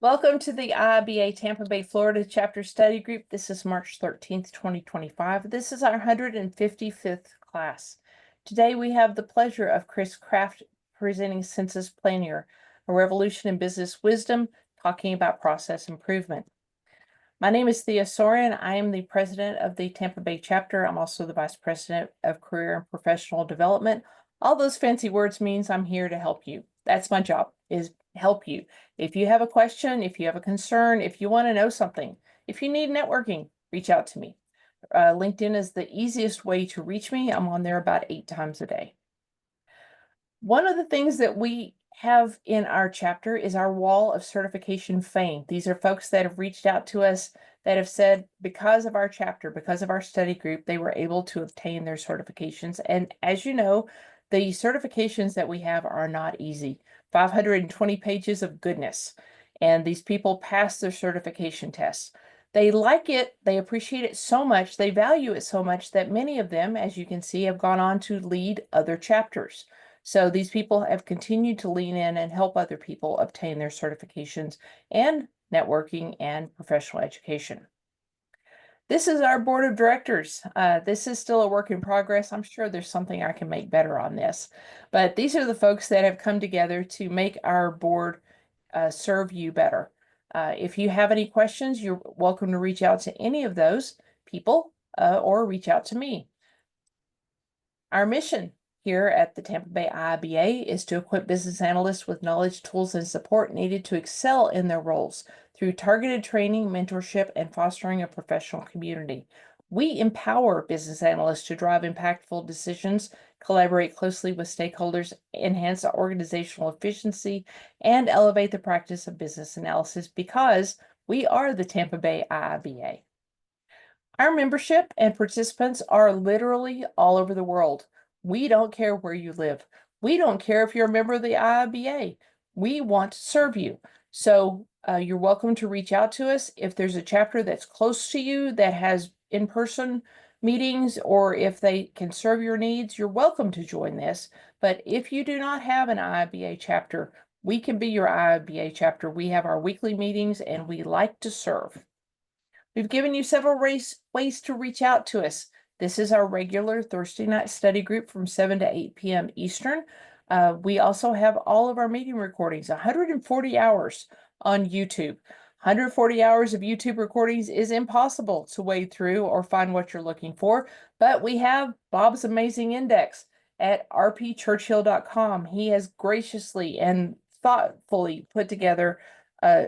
Welcome to the IIBA Tampa Bay, Florida chapter study group. This is March 13th, 2025. This is our 155th class. Today we have the pleasure of ChrisCraft presenting Census Planner, a revolution in business wisdom, talking about process improvement. My name is Thea Soren. I am the president of the Tampa Bay chapter. I'm also the vice president of career and professional development. All those fancy words means I'm here to help you. That's my job, is help you. If you have a question, if you have a concern, if you want to know something, if you need networking, reach out to me. LinkedIn is the easiest way to reach me. I'm on there about 8 times a day. One of the things that we have in our chapter is our wall of certification fame. These are folks that have reached out to us that have said because of our chapter, because of our study group, they were able to obtain their certifications. And as you know, the certifications that we have are not easy. 520 pages of goodness. And these people pass their certification tests. They like it, they appreciate it so much, they value it so much that many of them, as you can see, have gone on to lead other chapters. So these people have continued to lean in and help other people obtain their certifications and networking and professional education. This is our board of directors. This is still a work in progress. I'm sure there's something I can make better on this, but these are the folks that have come together to make our board serve you better. If you have any questions, you're welcome to reach out to any of those people or reach out to me. Our mission here at the Tampa Bay IIBA is to equip business analysts with knowledge, tools, and support needed to excel in their roles through targeted training, mentorship, and fostering a professional community. We empower business analysts to drive impactful decisions, collaborate closely with stakeholders, enhance organizational efficiency, and elevate the practice of business analysis because we are the Tampa Bay IIBA. Our membership and participants are literally all over the world. We don't care where you live. We don't care if you're a member of the IIBA. We want to serve you. So you're welcome to reach out to us. If there's a chapter that's close to you that has in-person meetings, or if they can serve your needs, you're welcome to join this. But if you do not have an IIBA chapter, we can be your IIBA chapter. We have our weekly meetings and we like to serve. We've given you several ways to reach out to us. This is our regular Thursday night study group from 7 to 8 p.m. Eastern. We also have all of our meeting recordings, 140 hours on YouTube. 140 hours of YouTube recordings is impossible to wade through or find what you're looking for, but we have Bob's amazing index at rpchurchill.com. He has graciously and thoughtfully put together a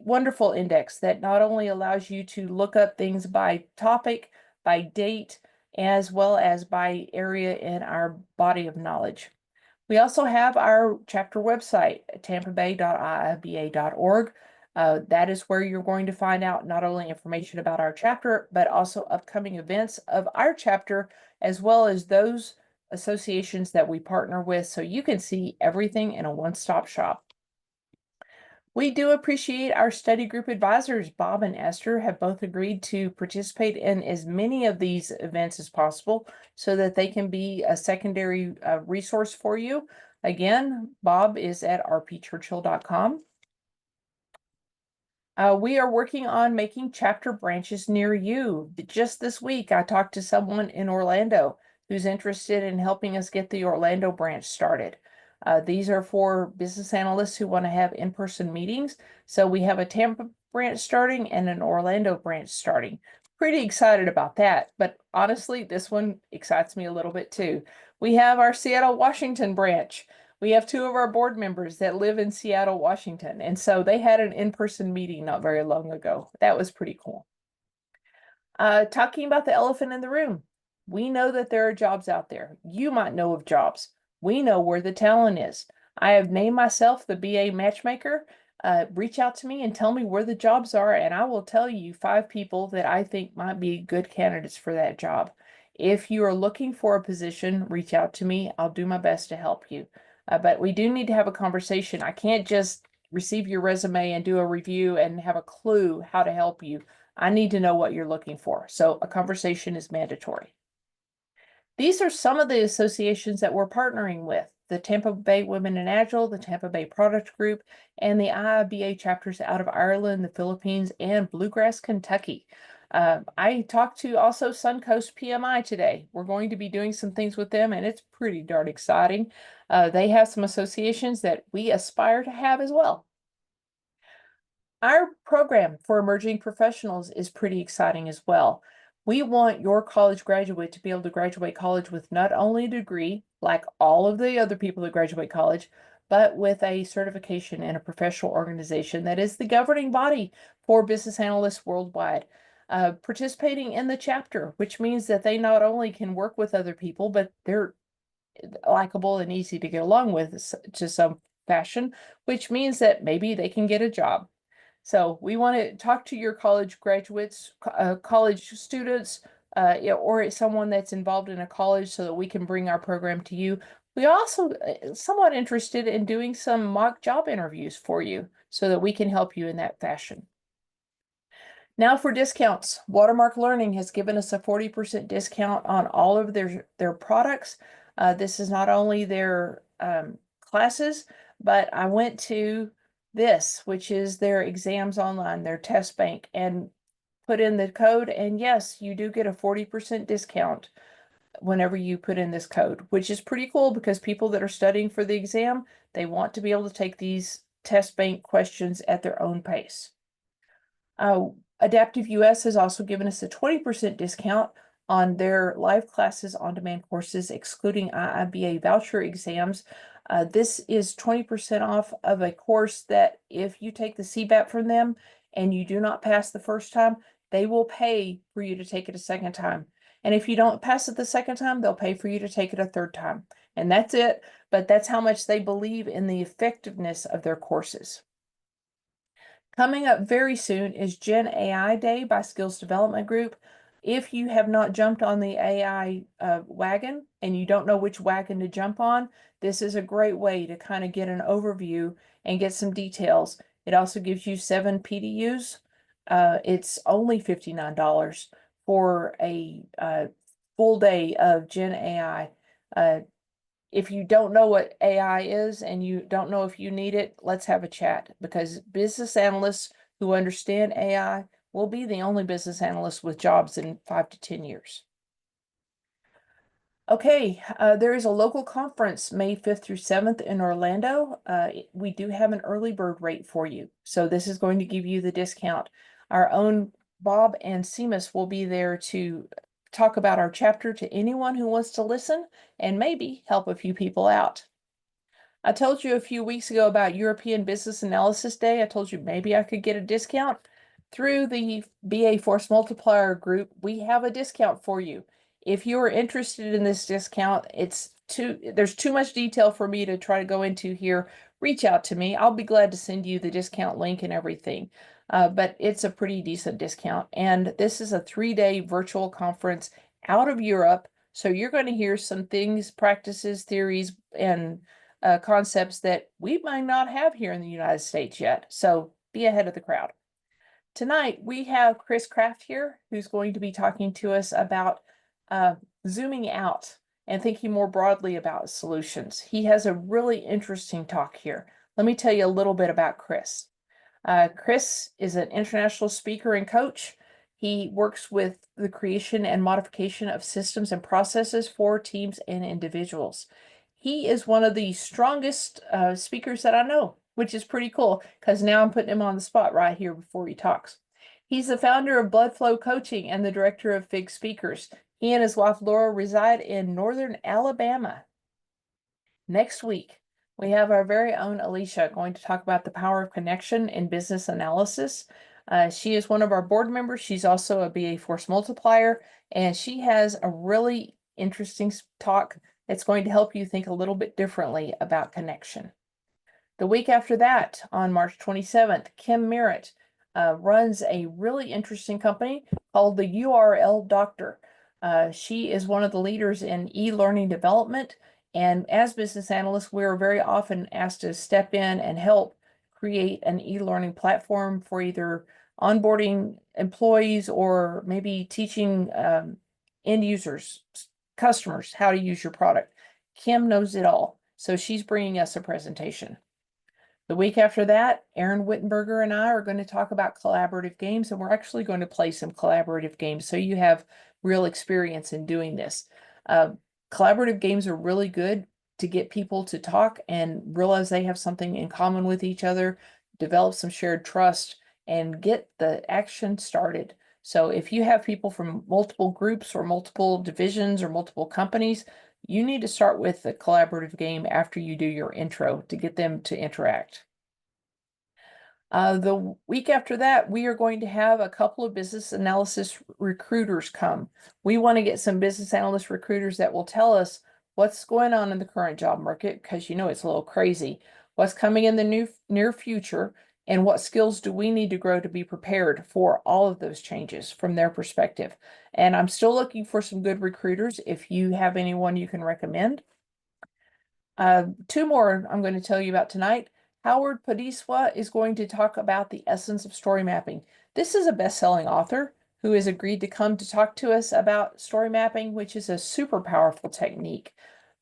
wonderful index that not only allows you to look up things by topic, by date, as well as by area in our body of knowledge. We also have our chapter website, TampaBay.IIBA.org. That is where you're going to find out not only information about our chapter, but also upcoming events of our chapter, as well as those associations that we partner with, so you can see everything in a one-stop shop. We do appreciate our study group advisors. Bob and Esther have both agreed to participate in as many of these events as possible so that they can be a secondary resource for you. Again, Bob is at rpchurchill.com. We are working on making chapter branches near you. Just this week, I talked to someone in Orlando who's interested in helping us get the Orlando branch started. These are for business analysts who want to have in-person meetings. So we have a Tampa branch starting and an Orlando branch starting. Pretty excited about that. But honestly, this one excites me a little bit too. We have our Seattle, Washington branch. We have 2 of our board members that live in Seattle, Washington. And so they had an in-person meeting not very long ago. That was pretty cool. Talking about the elephant in the room. We know that there are jobs out there. You might know of jobs. We know where the talent is. I have named myself the BA matchmaker. Reach out to me and tell me where the jobs are, and I will tell you 5 people that I think might be good candidates for that job. If you are looking for a position, reach out to me. I'll do my best to help you. But we do need to have a conversation. I can't just receive your resume and do a review and have a clue how to help you. I need to know what you're looking for. So a conversation is mandatory. These are some of the associations that we're partnering with. the Tampa Bay Women in Agile, the Tampa Bay Product Group, and the IIBA chapters out of Ireland, the Philippines, and Bluegrass, Kentucky. I talked to also Suncoast PMI today. We're going to be doing some things with them, and it's pretty darn exciting. They have some associations that we aspire to have as well. Our program for emerging professionals is pretty exciting as well. We want your college graduate to be able to graduate college with not only a degree, like all of the other people that graduate college, but with a certification in a professional organization that is the governing body for business analysts worldwide. Participating in the chapter, which means that they not only can work with other people, but they're likable and easy to get along with to some fashion, which means that maybe they can get a job. So we want to talk to your college graduates, college students, or someone that's involved in a college so that we can bring our program to you. We also somewhat interested in doing some mock job interviews for you so that we can help you in that fashion. Now for discounts. Watermark Learning has given us a 40% discount on all of their products. This is not only their classes, but I went to this, which is their exams online, their test bank, and put in the code. And yes, you do get a 40% discount whenever you put in this code, which is pretty cool because people that are studying for the exam, they want to be able to take these test bank questions at their own pace. Adaptive US has also given us a 20% discount on their live classes on-demand courses, excluding IIBA voucher exams. This is 20% off of a course that if you take the CBAP from them and you do not pass the first time, they will pay for you to take it a second time. And if you don't pass it the second time, they'll pay for you to take it a third time. And that's it, but that's how much they believe in the effectiveness of their courses. Coming up very soon is Gen AI Day by Skills Development Group. If you have not jumped on the AI wagon and you don't know which wagon to jump on, this is a great way to kind of get an overview and get some details. It also gives you 7 PDUs. It's only $59 for a full day of Gen AI. If you don't know what AI is and you don't know if you need it, let's have a chat, because business analysts who understand AI will be the only business analysts with jobs in 5 to 10 years. Okay, there is a local conference May 5th through 7th in Orlando. We do have an early bird rate for you, so this is going to give you the discount. Our own Bob and Seamus will be there to talk about our chapter to anyone who wants to listen and maybe help a few people out. I told you a few weeks ago about European Business Analysis Day. I told you maybe I could get a discount. Through the BA Force Multiplier group, we have a discount for you. If you are interested in this discount, there's too much detail for me to try to go into here. Reach out to me. I'll be glad to send you the discount link and everything. But it's a pretty decent discount. And this is a 3-day virtual conference out of Europe. So you're going to hear some things, practices, theories, and concepts that we might not have here in the United States yet. So be ahead of the crowd. Tonight, we have ChrisCraft here, who's going to be talking to us about zooming out and thinking more broadly about solutions. He has a really interesting talk here. Let me tell you a little bit about Chris. Chris is an international speaker and coach. He works with the creation and modification of systems and processes for teams and individuals. He is one of the strongest speakers that I know, which is pretty cool because now I'm putting him on the spot right here before he talks. He's the founder of Blood Flow Coaching and the director of FIG Speakers. He and his wife Laura reside in northern Alabama. Next week, we have our very own Alicia going to talk about the power of connection in business analysis. She is one of our board members. She's also a BA Force Multiplier, and she has a really interesting talk that's going to help you think a little bit differently about connection. The week after that, on March 27th, Kim Merritt runs a really interesting company called the URL Doctor. She is one of the leaders in e-learning development. And as business analysts, we're very often asked to step in and help create an e-learning platform for either onboarding employees or maybe teaching end users, customers, how to use your product. Kim knows it all. So she's bringing us a presentation. The week after that, Erin Wittenberger and I are going to talk about collaborative games, and we're actually going to play some collaborative games so you have real experience in doing this. Collaborative games are really good to get people to talk and realize they have something in common with each other, develop some shared trust, and get the action started. So if you have people from multiple groups or multiple divisions or multiple companies, you need to start with the collaborative game after you do your intro to get them to interact. The week after that, we are going to have a couple of business analysis recruiters come. We want to get some business analyst recruiters that will tell us what's going on in the current job market, because you know it's a little crazy, what's coming in the near future, and what skills do we need to grow to be prepared for all of those changes from their perspective. And I'm still looking for some good recruiters. If you have anyone you can recommend. Two more I'm going to tell you about tonight. Howard Padiswa is going to talk about the essence of story mapping. This is a best-selling author who has agreed to come to talk to us about story mapping, which is a super powerful technique.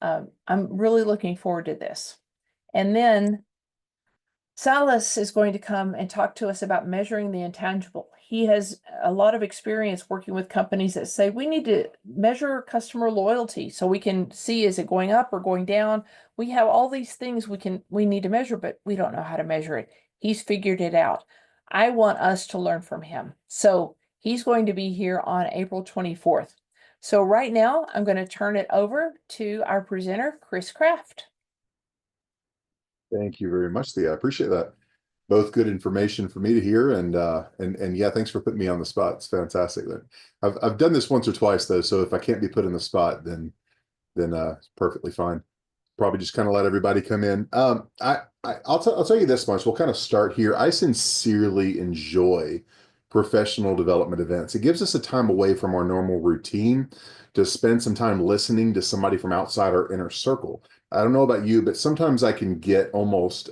I'm really looking forward to this. And then Salas is going to come and talk to us about measuring the intangible. He has a lot of experience working with companies that say we need to measure customer loyalty so we can see, is it going up or going down? We have all these things we need to measure, but we don't know how to measure it. He's figured it out. I want us to learn from him. So he's going to be here on April 24th. So right now I'm going to turn it over to our presenter, ChrisCraft. Thank you very much, Thea. I appreciate that. Both good information for me to hear, and yeah, thanks for putting me on the spot. It's fantastic. I've done this once or twice though, so if I can't be put in the spot, then it's perfectly fine. Probably just kind of let everybody come in. I'll tell you this much. We'll kind of start here. I sincerely enjoy professional development events. It gives us a time away from our normal routine to spend some time listening to somebody from outside our inner circle. I don't know about you, but sometimes I can get almost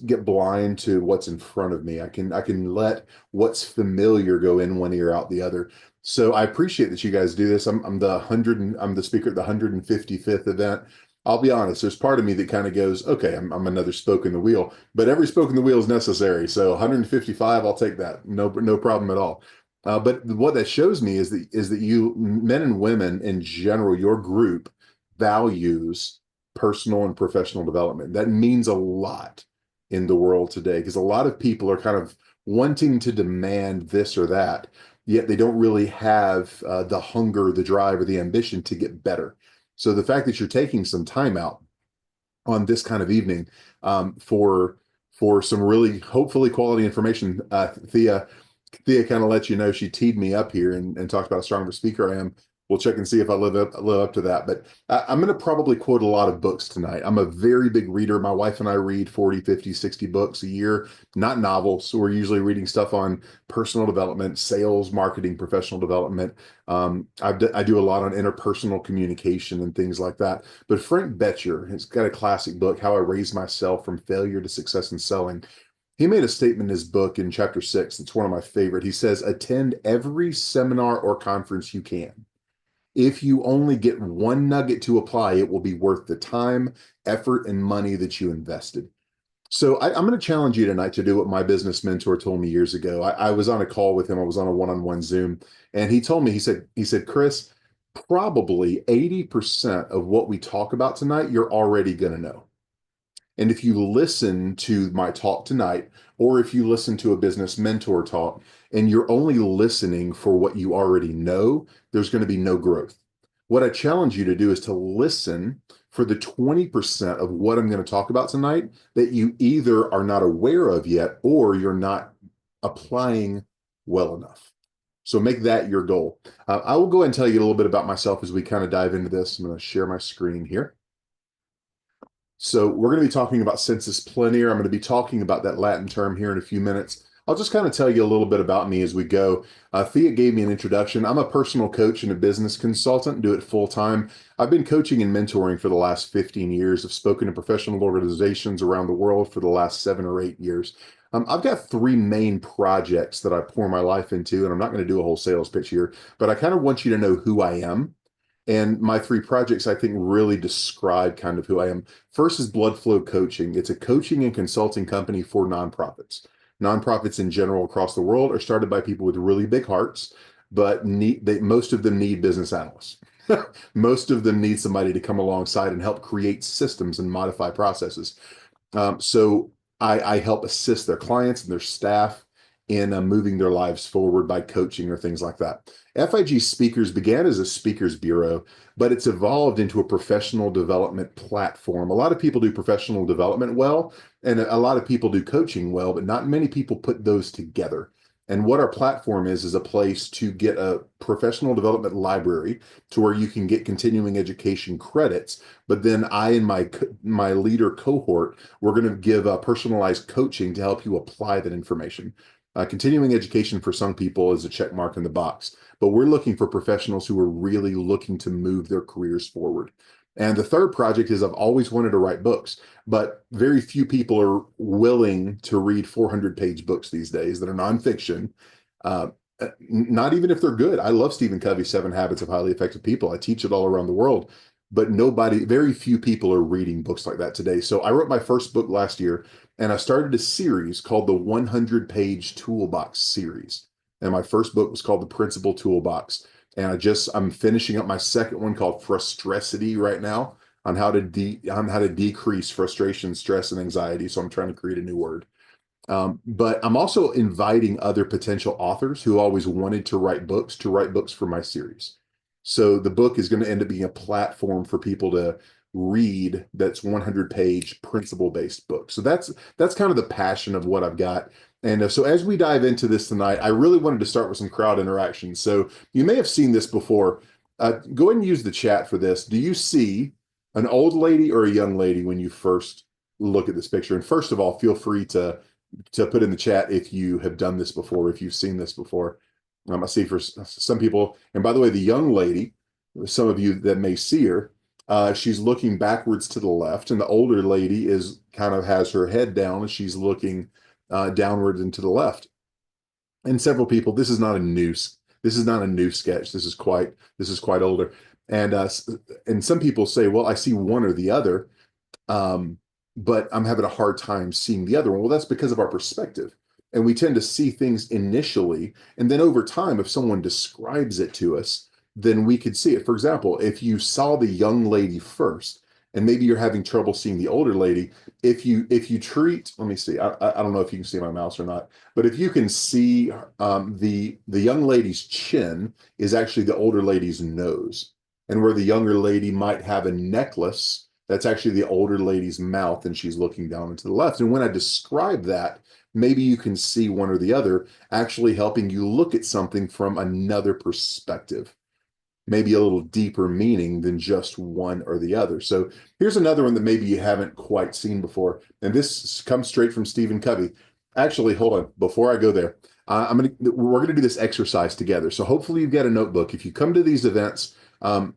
get blind to what's in front of me. I can let what's familiar go in one ear out the other. So I appreciate that you guys do this. I'm the speaker at the 155th event. I'll be honest, there's part of me that kind of goes, okay, I'm another spoke in the wheel, but every spoke in the wheel is necessary. So 155, I'll take that. No problem at all. But what that shows me is that you men and women in general, your group values personal and professional development. That means a lot in the world today because a lot of people are kind of wanting to demand this or that, yet they don't really have the hunger, the drive, or the ambition to get better. So the fact that you're taking some time out on this kind of evening for some really hopefully quality information, Thea kind of let you know, she teed me up here and talked about how strong of a speaker I am. We'll check and see if I live up to that. But I'm going to probably quote a lot of books tonight. I'm a very big reader. My wife and I read 40, 50, 60 books a year, not novels. So we're usually reading stuff on personal development, sales, marketing, professional development. I do a lot on interpersonal communication and things like that. But Frank Betcher has got a classic book, How I Raised Myself from Failure to Success in Selling. He made a statement in his book in chapter 6. It's one of my favorite. He says, attend every seminar or conference you can. If you only get one nugget to apply, it will be worth the time, effort, and money that you invested. So I'm going to challenge you tonight to do what my business mentor told me years ago. I was on a call with him. I was on a one-on-one Zoom, and he told me, he said, Chris, probably 80% of what we talk about tonight, you're already going to know. And if you listen to my talk tonight, or if you listen to a business mentor talk, and you're only listening for what you already know, there's going to be no growth. What I challenge you to do is to listen for the 20% of what I'm going to talk about tonight that you either are not aware of yet, or you're not applying well enough. So make that your goal. I will go ahead and tell you a little bit about myself as we kind of dive into this. I'm going to share my screen here. So we're going to be talking about sensus plenior. I'm going to be talking about that Latin term here in a few minutes. I'll just kind of tell you a little bit about me as we go. Thea gave me an introduction. I'm a personal coach and a business consultant, do it full time. I've been coaching and mentoring for the last 15 years. I've spoken to professional organizations around the world for the last 7 or 8 years. I've got 3 main projects that I pour my life into, and I'm not going to do a whole sales pitch here, but I kind of want you to know who I am And my three projects, I think, really describe kind of who I am. First is Blood Flow Coaching. It's a coaching and consulting company for nonprofits. Nonprofits in general across the world are started by people with really big hearts, but most of them need business analysts. Most of them need somebody to come alongside and help create systems and modify processes. So I help assist their clients and their staff in moving their lives forward by coaching or things like that. FIG Speakers began as a speakers bureau, but it's evolved into a professional development platform. A lot of people do professional development well, and a lot of people do coaching well, but not many people put those together. And what our platform is a place to get a professional development library to where you can get continuing education credits. But then I and my leader cohort, we're going to give personalized coaching to help you apply that information. Continuing education for some people is a check mark in the box, but we're looking for professionals who are really looking to move their careers forward. And the third project is I've always wanted to write books, but very few people are willing to read 400-page books these days that are nonfiction. Not even if they're good. I love Stephen Covey's 7 Habits of Highly Effective People. I teach it all around the world, but very few people are reading books like that today. So I wrote my first book last year, and I started a series called the 100-Page Toolbox series. And my first book was called The Principal Toolbox. And I'm finishing up my second one called Frustressity right now on how to decrease frustration, stress, and anxiety. So I'm trying to create a new word. But I'm also inviting other potential authors who always wanted to write books for my series. So the book is going to end up being a platform for people to read that's 100-page principle-based book. So that's kind of the passion of what I've got. And so as we dive into this tonight, I really wanted to start with some crowd interaction. So you may have seen this before. Go ahead and use the chat for this. Do you see an old lady or a young lady when you first look at this picture? And first of all, feel free to put in the chat if you have done this before, if you've seen this before. I see for some people, and by the way, the young lady, some of you that may see her, she's looking backwards to the left, and the older lady has her head down and she's looking downwards and to the left. And several people, this is not a new sketch. This is quite older. And some people say, well, I see one or the other. But I'm having a hard time seeing the other one. Well, that's because of our perspective. And we tend to see things initially, and then over time, if someone describes it to us, then we could see it. For example, if you saw the young lady first, and maybe you're having trouble seeing the older lady, if you treat, let me see, I don't know if you can see my mouse or not, but if you can see the young lady's chin is actually the older lady's nose. And where the younger lady might have a necklace, that's actually the older lady's mouth, and she's looking down and to the left. And when I describe that, maybe you can see one or the other, actually helping you look at something from another perspective, maybe a little deeper meaning than just one or the other. So here's another one that maybe you haven't quite seen before. And this comes straight from Stephen Covey. Actually, hold on, before I go there, we're gonna do this exercise together. So hopefully you've got a notebook. If you come to these events, I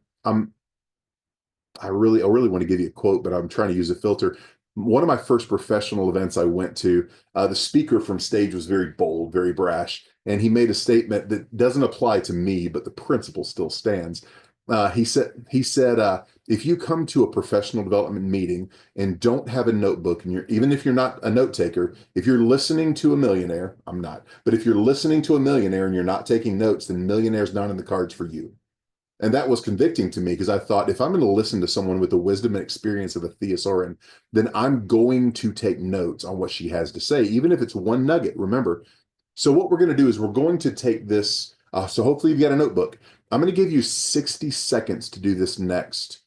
really want to give you a quote, but I'm trying to use a filter. One of my first professional events I went to, the speaker from stage was very bold, very brash, and he made a statement that doesn't apply to me, but the principle still stands. He said, if you come to a professional development meeting and don't have a notebook, and even if you're not a note taker, if you're listening to a millionaire, I'm not, but if you're listening to a millionaire and you're not taking notes, then millionaire's not in the cards for you. And that was convicting to me because I thought, if I'm going to listen to someone with the wisdom and experience of a thesaurus, then I'm going to take notes on what she has to say, even if it's one nugget, remember. So what we're going to do is we're going to take this. So hopefully you've got a notebook. I'm going to give you 60 seconds to do this next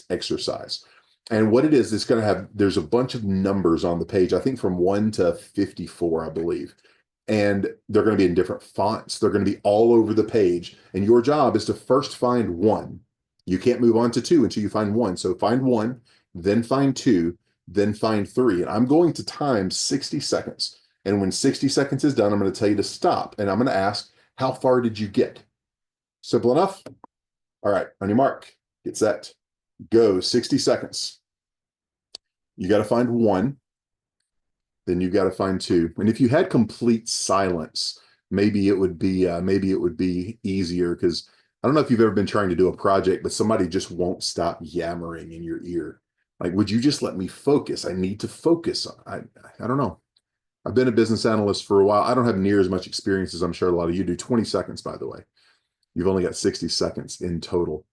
exercise. And what it is, it's going to have, there's a bunch of numbers on the page, I think from 1 to 54, I believe. And they're going to be in different fonts. They're going to be all over the page. And your job is to first find one. You can't move on to 2 until you find 1. So find 1, then find 2, then find 3. And I'm going to time 60 seconds. And when 60 seconds is done, I'm going to tell you to stop. And I'm going to ask, how far did you get? Simple enough? All right, on your mark, get set, go. 60 seconds. You got to find 1. Then you got to find 2. And if you had complete silence, maybe it would be easier, because I don't know if you've ever been trying to do a project, but somebody just won't stop yammering in your ear. Like, would you just let me focus? I need to focus. I don't know. I've been a business analyst for a while. I don't have near as much experience as I'm sure a lot of you do. 20 seconds, by the way. You've only got 60 seconds in total.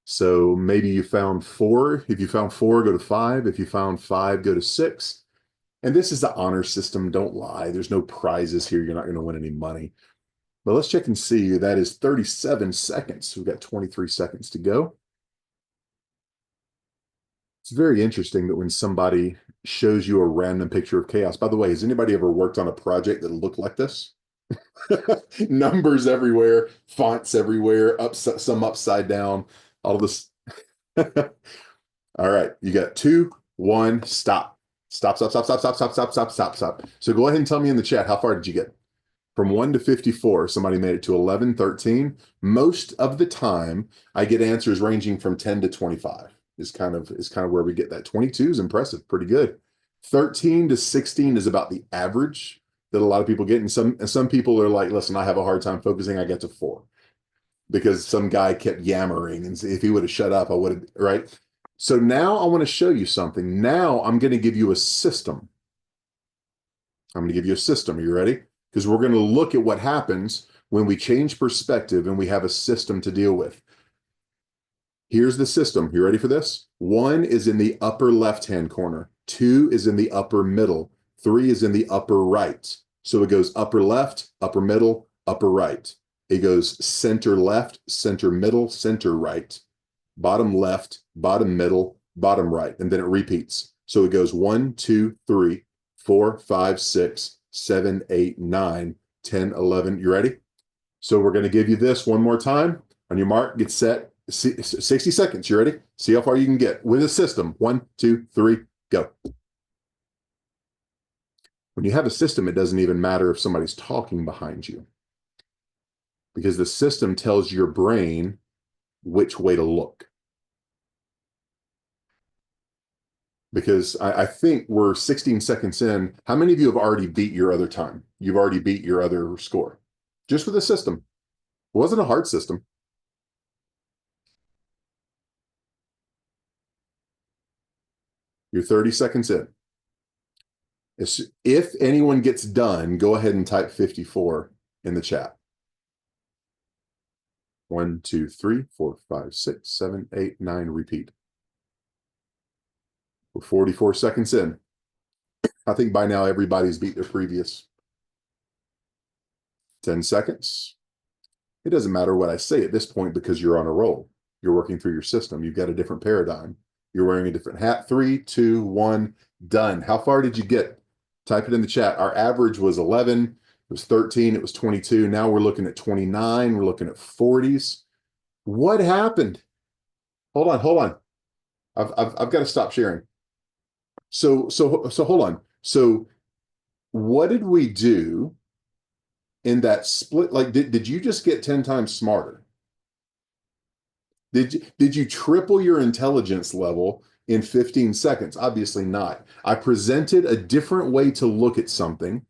So maybe you found four. If you found four, go to five. If you found five, go to six. And this is the honor system. Don't lie. There's no prizes here. You're not going to win any money. But let's check and see. That is 37 seconds. We've got 23 seconds to go. It's very interesting that when somebody shows you a random picture of chaos. By the way, has anybody ever worked on a project that looked like this? Numbers everywhere, fonts everywhere, some upside down, all of this. All right, you got 2, 1, stop. Stop, stop, stop, stop, stop, stop, stop, stop, stop, stop. So go ahead and tell me in the chat, how far did you get? From 1 to 54, somebody made it to 11, 13. Most of the time, I get answers ranging from 10 to 25 is kind of where we get that. 22 is impressive, pretty good. 13 to 16 is about the average that a lot of people get. And some people are like, listen, I have a hard time focusing. I get to 4 because some guy kept yammering. And if he would have shut up, I would have, right? So now I want to show you something. Now I'm going to give you a system. I'm going to give you a system. Are you ready? Because we're going to look at what happens when we change perspective and we have a system to deal with. Here's the system. You ready for this? 1 is in the upper left-hand corner. 2 is in the upper middle. 3 is in the upper right. So it goes upper left, upper middle, upper right. It goes center left, center middle, center right, bottom left, bottom middle, bottom right. And then it repeats. So it goes 1, 2, 3, 4, 5, 6, 7, 8, 9, 10, 11. You ready? So we're going to give you this one more time. On your mark, get set. 60 seconds. You ready? See how far you can get with a system. 1, 2, 3, go. When you have a system, it doesn't even matter if somebody's talking behind you, because the system tells your brain which way to look. Because I think we're 16 seconds in. How many of you have already beat your other time? You've already beat your other score just with a system. It wasn't a hard system. You're 30 seconds in. If anyone gets done, go ahead and type 54 in the chat. 1, 2, 3, 4, 5, 6, 7, 8, 9, repeat. We're 44 seconds in. I think by now everybody's beat their previous. 10 seconds. It doesn't matter what I say at this point because you're on a roll. You're working through your system. You've got a different paradigm. You're wearing a different hat. 3, 2, 1, done. How far did you get? Type it in the chat. Our average was 11. It was 13. It was 22. Now we're looking at 29. We're looking at 40s. What happened? Hold on. I've got to stop sharing. So hold on. So what did we do in that split? Like, did you just get 10 times smarter? Did you triple your intelligence level in 15 seconds? Obviously not. I presented a different way to look at something.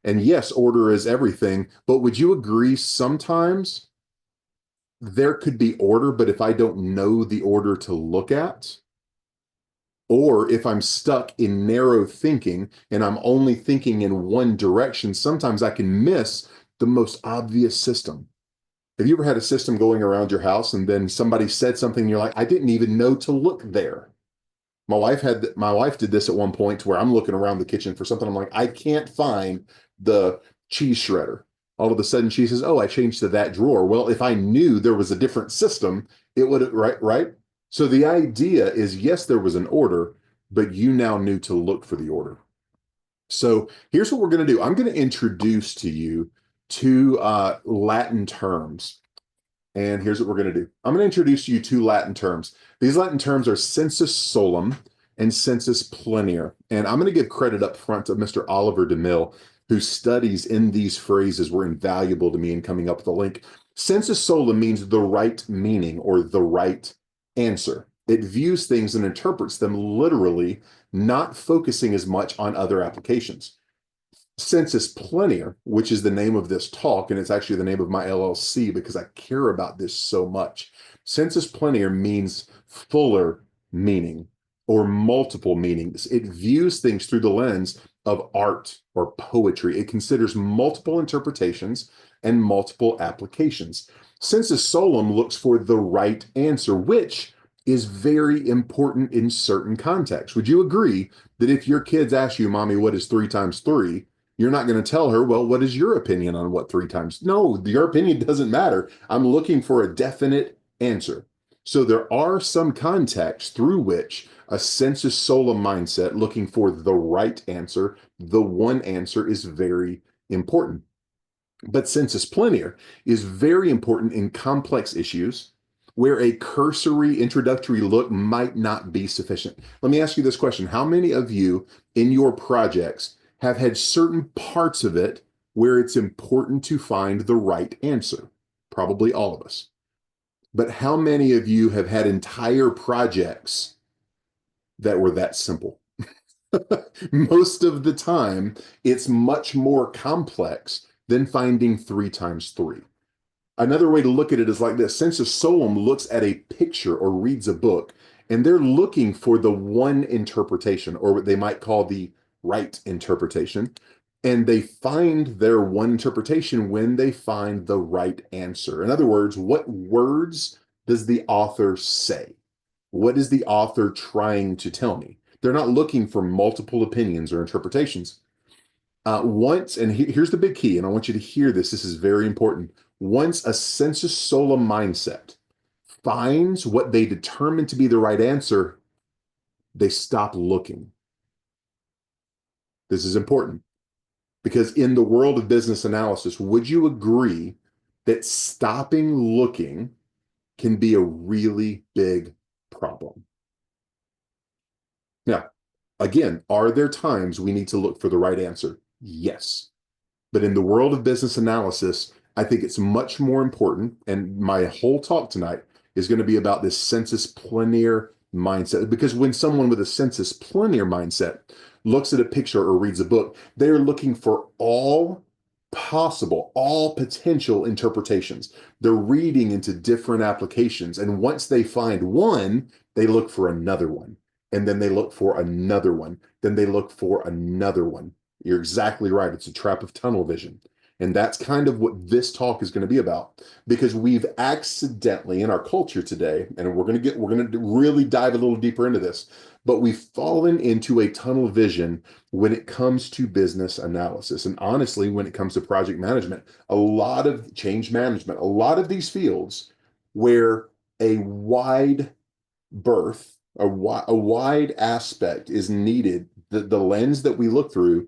And yes, order is everything. But would you agree sometimes there could be order, but if I don't know the order to look at, or if I'm stuck in narrow thinking and I'm only thinking in one direction, sometimes I can miss the most obvious system. Have you ever had a system going around your house and then somebody said something and you're like, I didn't even know to look there? My wife did this at one point where I'm looking around the kitchen for something. I'm like, I can't find the cheese shredder. All of a sudden she says, oh, I changed to that drawer. Well, if I knew there was a different system, it would, right? So the idea is, yes, there was an order, but you now knew to look for the order. So here's what we're going to do. I'm going to introduce to you 2 Latin terms. And here's what we're going to do. I'm going to introduce you 2 Latin terms. These Latin terms are sensus solum and sensus plenior. And I'm going to give credit up front to Mr. Oliver DeMille, whose studies in these phrases were invaluable to me in coming up with a link. Sensus solum means the right meaning or the right answer. It views things and interprets them literally, not focusing as much on other applications. Sensus plenior, which is the name of this talk, and it's actually the name of my LLC because I care about this so much. Sensus plenior means fuller meaning or multiple meanings. It views things through the lens of art or poetry. It considers multiple interpretations and multiple applications. Sensus solum looks for the right answer, which is very important in certain contexts. Would you agree that if your kids ask you, Mommy, what is 3 times 3? You're not going to tell her, well, what is your opinion on what 3 times? No, your opinion doesn't matter. I'm looking for a definite answer. So there are some contexts through which a sensus solum mindset, looking for the right answer, the one answer, is very important. But sensus plenior is very important in complex issues where a cursory introductory look might not be sufficient. Let me ask you this question. How many of you in your projects have had certain parts of it where it's important to find the right answer? Probably all of us. But how many of you have had entire projects that were that simple? Most of the time, it's much more complex than finding 3 times 3. Another way to look at it is like this. Sensus solum looks at a picture or reads a book, and they're looking for the one interpretation, or what they might call the right interpretation. And they find their one interpretation when they find the right answer. In other words, what words does the author say? What is the author trying to tell me? They're not looking for multiple opinions or interpretations. Here's the big key, and I want you to hear this. This is very important. Once a sensus solum mindset finds what they determine to be the right answer, they stop looking. This is important because in the world of business analysis, would you agree that stopping looking can be a really big problem? Now, again, are there times we need to look for the right answer? Yes. But in the world of business analysis, I think it's much more important. And my whole talk tonight is going to be about this sensus plenior mindset. Because when someone with a sensus plenior mindset looks at a picture or reads a book, they're looking for all possible, all potential interpretations. They're reading into different applications. And once they find one, they look for another one. And then they look for another one. Then they look for another one. You're exactly right. It's a trap of tunnel vision. And that's kind of what this talk is going to be about, because we've accidentally in our culture today, and we're going to really dive a little deeper into this, but we've fallen into a tunnel vision when it comes to business analysis. And honestly, when it comes to project management, a lot of change management, a lot of these fields where a wide berth, a wide aspect is needed, the lens that we look through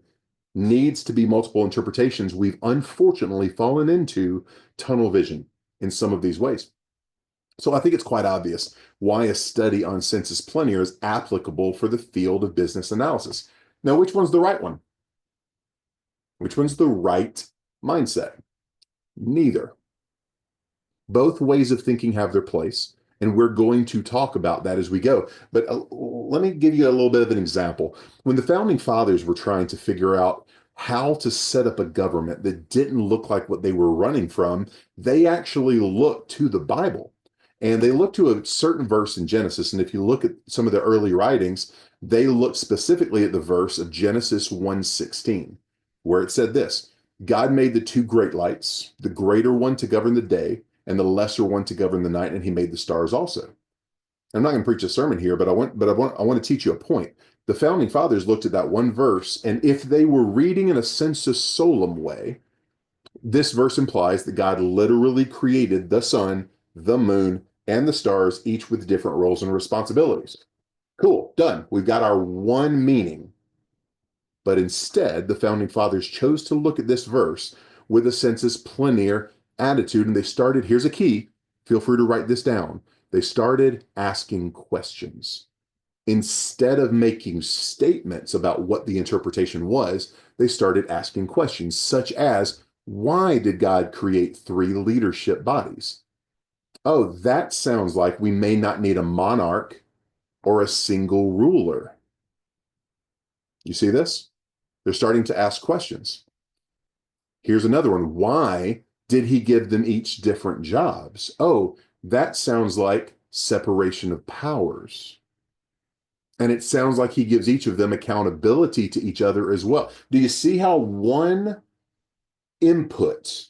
needs to be multiple interpretations. We've unfortunately fallen into tunnel vision in some of these ways. So I think it's quite obvious why a study on sensus plenior is applicable for the field of business analysis. Now, which one's the right one? Which one's the right mindset? Neither. Both ways of thinking have their place, and we're going to talk about that as we go. But let me give you a little bit of an example. When the founding fathers were trying to figure out how to set up a government that didn't look like what they were running from, they actually looked to the Bible. And they looked to a certain verse in Genesis. And if you look at some of the early writings, they looked specifically at the verse of Genesis 1:16, where it said this: God made the 2 great lights, the greater one to govern the day, and the lesser one to govern the night, and he made the stars also. I'm not going to preach a sermon here, but I want to teach you a point. The founding fathers looked at that one verse, and if they were reading in a sensus solum way, this verse implies that God literally created the sun, the moon, and the stars, each with different roles and responsibilities. Cool, done. We've got our one meaning. But instead, the founding fathers chose to look at this verse with a sensus plenior attitude, and they started, here's a key, feel free to write this down. They started asking questions. Instead of making statements about what the interpretation was, they started asking questions, such as, why did God create 3 leadership bodies? Oh, that sounds like we may not need a monarch or a single ruler. You see this? They're starting to ask questions. Here's another one. Why did he give them each different jobs? Oh, that sounds like separation of powers. And it sounds like he gives each of them accountability to each other as well. Do you see how one input,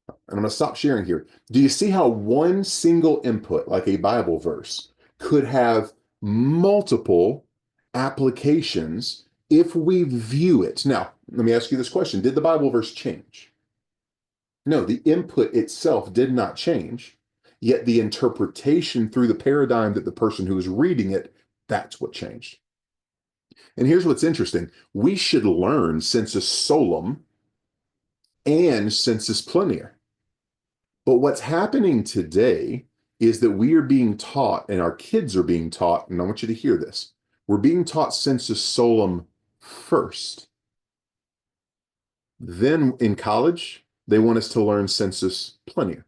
and I'm going to stop sharing here. Do you see how one single input, like a Bible verse, could have multiple applications if we view it? Now, let me ask you this question. Did the Bible verse change? No, the input itself did not change, yet the interpretation through the paradigm that the person who is reading it, that's what changed. And here's what's interesting. We should learn sensus solum and sensus plenior. But what's happening today is that we are being taught, and our kids are being taught, and I want you to hear this. We're being taught sensus solum first. Then in college, they want us to learn sensus plenior.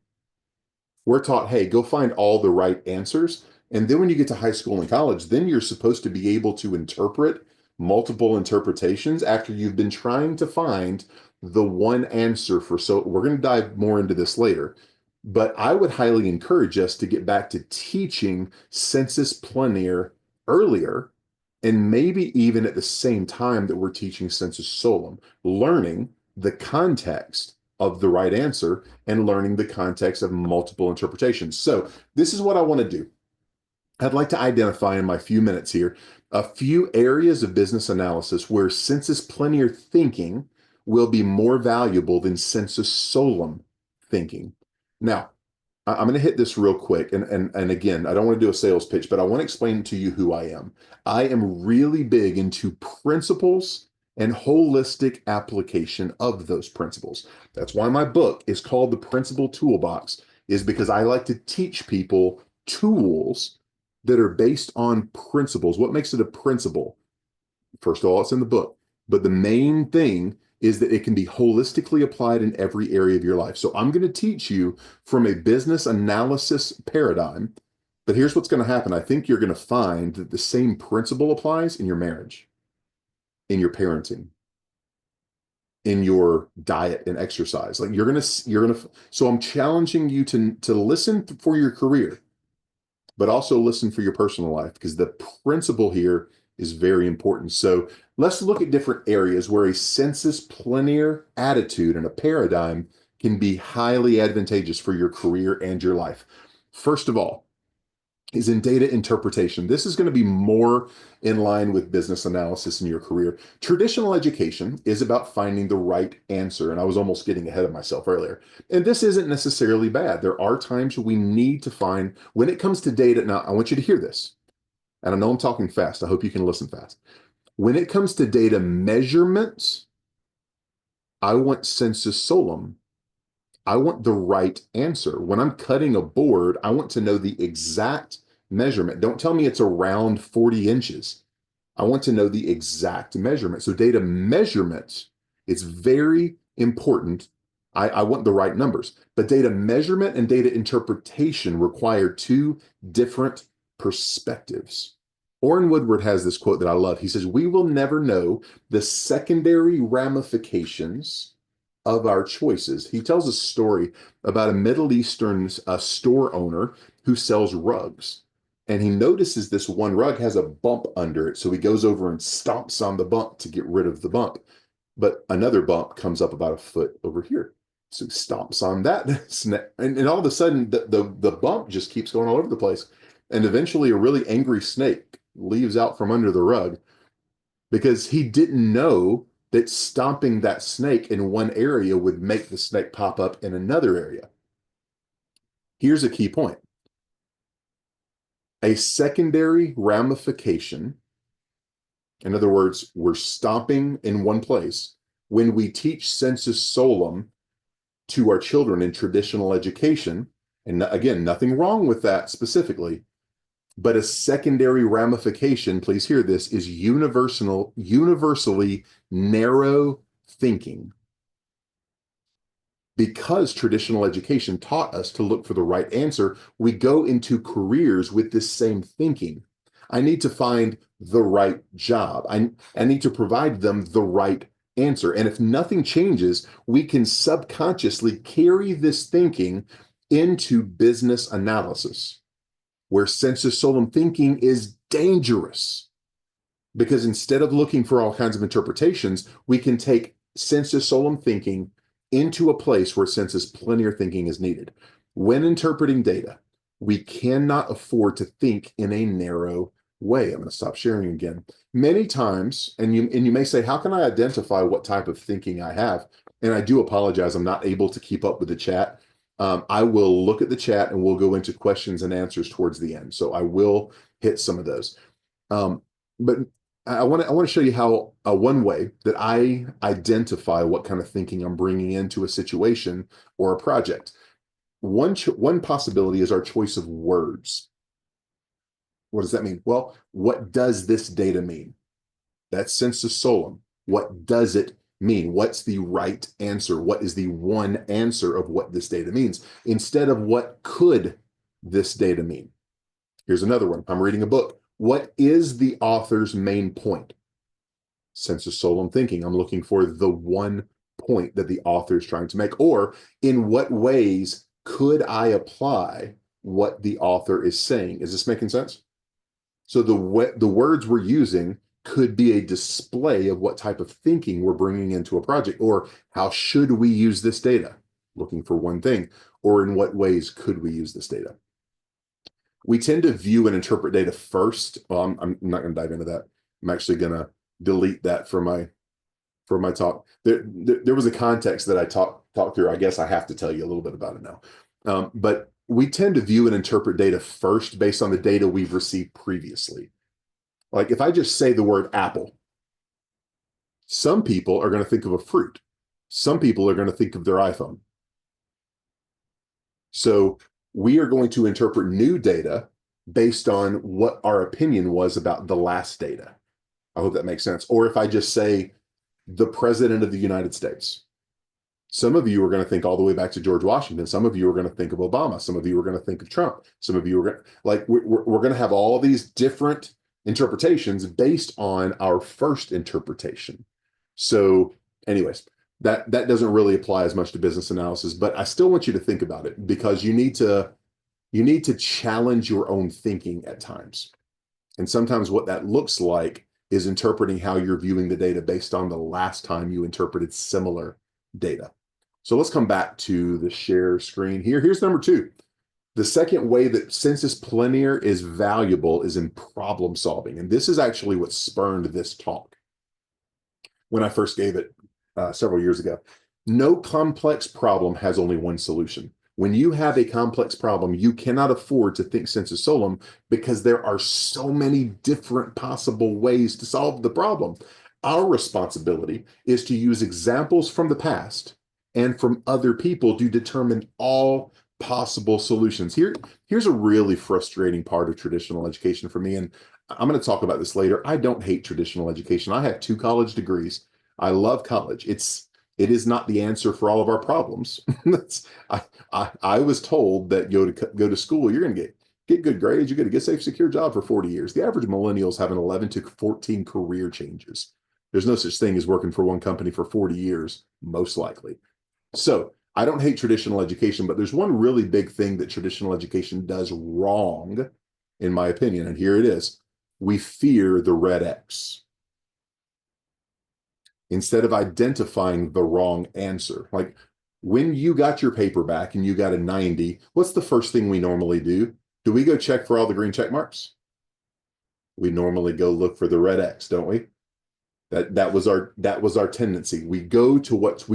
We're taught, hey, go find all the right answers. And then when you get to high school and college, then you're supposed to be able to interpret multiple interpretations after you've been trying to find the one answer for. So we're going to dive more into this later. But I would highly encourage us to get back to teaching sensus plenior earlier, and maybe even at the same time that we're teaching sensus solum, learning the context of the right answer and learning the context of multiple interpretations. So this is what I want to do. I'd like to identify in my few minutes here a few areas of business analysis where sensus plenior thinking will be more valuable than sensus solum thinking. Now, I'm going to hit this real quick. And again, I don't want to do a sales pitch, but I want to explain to you who I am. I am really big into principles and holistic application of those principles. That's why my book is called The Principle Toolbox, is because I like to teach people tools that are based on principles. What makes it a principle? First of all, it's in the book. But the main thing is that it can be holistically applied in every area of your life. So I'm going to teach you from a business analysis paradigm, but here's what's going to happen. I think you're going to find that the same principle applies in your marriage, in your parenting, in your diet and exercise. Like so I'm challenging you to listen for your career, but also listen for your personal life, because the principle here is very important. So let's look at different areas where a sensus plenior attitude and a paradigm can be highly advantageous for your career and your life. First of all, is in data interpretation. This is going to be more in line with business analysis in your career. Traditional education is about finding the right answer. And I was almost getting ahead of myself earlier. And this isn't necessarily bad. There are times we need to find, when it comes to data. Now, I want you to hear this. And I know I'm talking fast. I hope you can listen fast. When it comes to data measurements, I want sensus solum. I want the right answer. When I'm cutting a board, I want to know the exact measurement. Don't tell me it's around 40 inches. I want to know the exact measurement. So data measurements, it's very important. I want the right numbers. But data measurement and data interpretation require two different perspectives. Orrin Woodward has this quote that I love. He says, "We will never know the secondary ramifications of our choices." He tells a story about a Middle Eastern store owner who sells rugs. And he notices this one rug has a bump under it. So he goes over and stomps on the bump to get rid of the bump. But another bump comes up about a foot over here. So he stomps on that. And all of a sudden, the bump just keeps going all over the place. And eventually, a really angry snake leaves out from under the rug because he didn't know that stomping that snake in one area would make the snake pop up in another area. Here's a key point. A secondary ramification, in other words, we're stomping in one place. When we teach sensus solum to our children in traditional education, and again, nothing wrong with that specifically, but a secondary ramification, please hear this, is universally narrow thinking. Because traditional education taught us to look for the right answer, we go into careers with this same thinking. I need to find the right job. I need to provide them the right answer. And if nothing changes, we can subconsciously carry this thinking into business analysis, where sensus solum thinking is dangerous. Because instead of looking for all kinds of interpretations, we can take sensus solum thinking into a place where sensus plenior thinking is needed. When interpreting data, we cannot afford to think in a narrow way. I'm going to stop sharing again. Many times, and you may say, how can I identify what type of thinking I have? And I do apologize, I'm not able to keep up with the chat. I will look at the chat and we'll go into questions and answers towards the end. So I will hit some of those. But I want to show you how one way that I identify what kind of thinking I'm bringing into a situation or a project. One possibility is our choice of words. What does that mean? Well, what does this data mean? That's sensus solum. What does it mean? What's the right answer? What is the one answer of what this data means? Instead of what could this data mean? Here's another one. I'm reading a book. What is the author's main point? Sensus solum thinking. I'm looking for the one point that the author is trying to make. Or in what ways could I apply what the author is saying? Is this making sense? So the words we're using could be a display of what type of thinking we're bringing into a project, or how should we use this data? Looking for one thing. Or in what ways could we use this data? We tend to view and interpret data first. Well, I'm not going to dive into that. I'm actually going to delete that from my talk. There was a context that I talked through. I guess I have to tell you a little bit about it now. But we tend to view and interpret data first based on the data we've received previously. Like if I just say the word apple, some people are going to think of a fruit. Some people are going to think of their iPhone. So we are going to interpret new data based on what our opinion was about the last data. I hope that makes sense. Or if I just say the President of the United States, some of you are going to think all the way back to George Washington. Some of you are going to think of Obama. Some of you are going to think of Trump. Some of you are going to, like, we're going to have all these different interpretations based on our first interpretation. So anyways, that doesn't really apply as much to business analysis, but I still want you to think about it, because you need to challenge your own thinking at times. And sometimes what that looks like is interpreting how you're viewing the data based on the last time you interpreted similar data. So let's come back to the share screen here. Here's number 2. The second way that sensus plenior is valuable is in problem solving. And this is actually what spurned this talk when I first gave it several years ago. No complex problem has only one solution. When you have a complex problem, you cannot afford to think sensus solum, because there are so many different possible ways to solve the problem. Our responsibility is to use examples from the past and from other people to determine all possible solutions. Here's a really frustrating part of traditional education for me, and I'm going to talk about this later. I don't hate traditional education. I have 2 college degrees. I love college. It is not the answer for all of our problems. I was told that go to school, you're going to get good grades, you're going to get a safe, secure job for 40 years. The average millennials have an 11 to 14 career changes. There's no such thing as working for one company for 40 years, most likely. So I don't hate traditional education, but there's one really big thing that traditional education does wrong, in my opinion, and here it is. We fear the red X instead of identifying the wrong answer. Like when you got your paper back and you got a 90, what's the first thing we normally do? Do we go check for all the green check marks? We normally go look for the red X, don't we? That was our tendency. We go to what